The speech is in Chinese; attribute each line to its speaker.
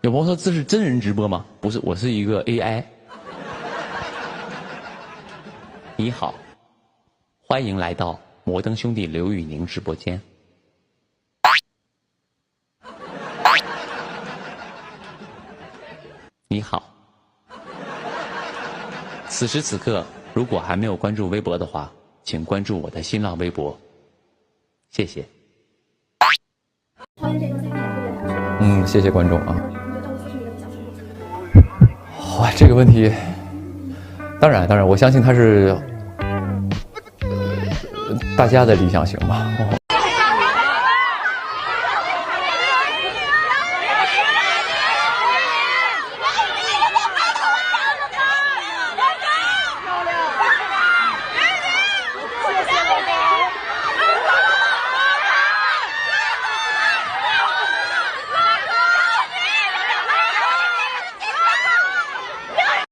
Speaker 1: 有朋友说这是真人直播吗？不是，我是一个 AI。你好，欢迎来到摩登兄弟刘宇宁直播间。你好，此时此刻，如果还没有关注微博的话，请关注我的新浪微博，谢谢。谢谢观众啊。哇，这个问题，当然，我相信它是大家的理想型吧。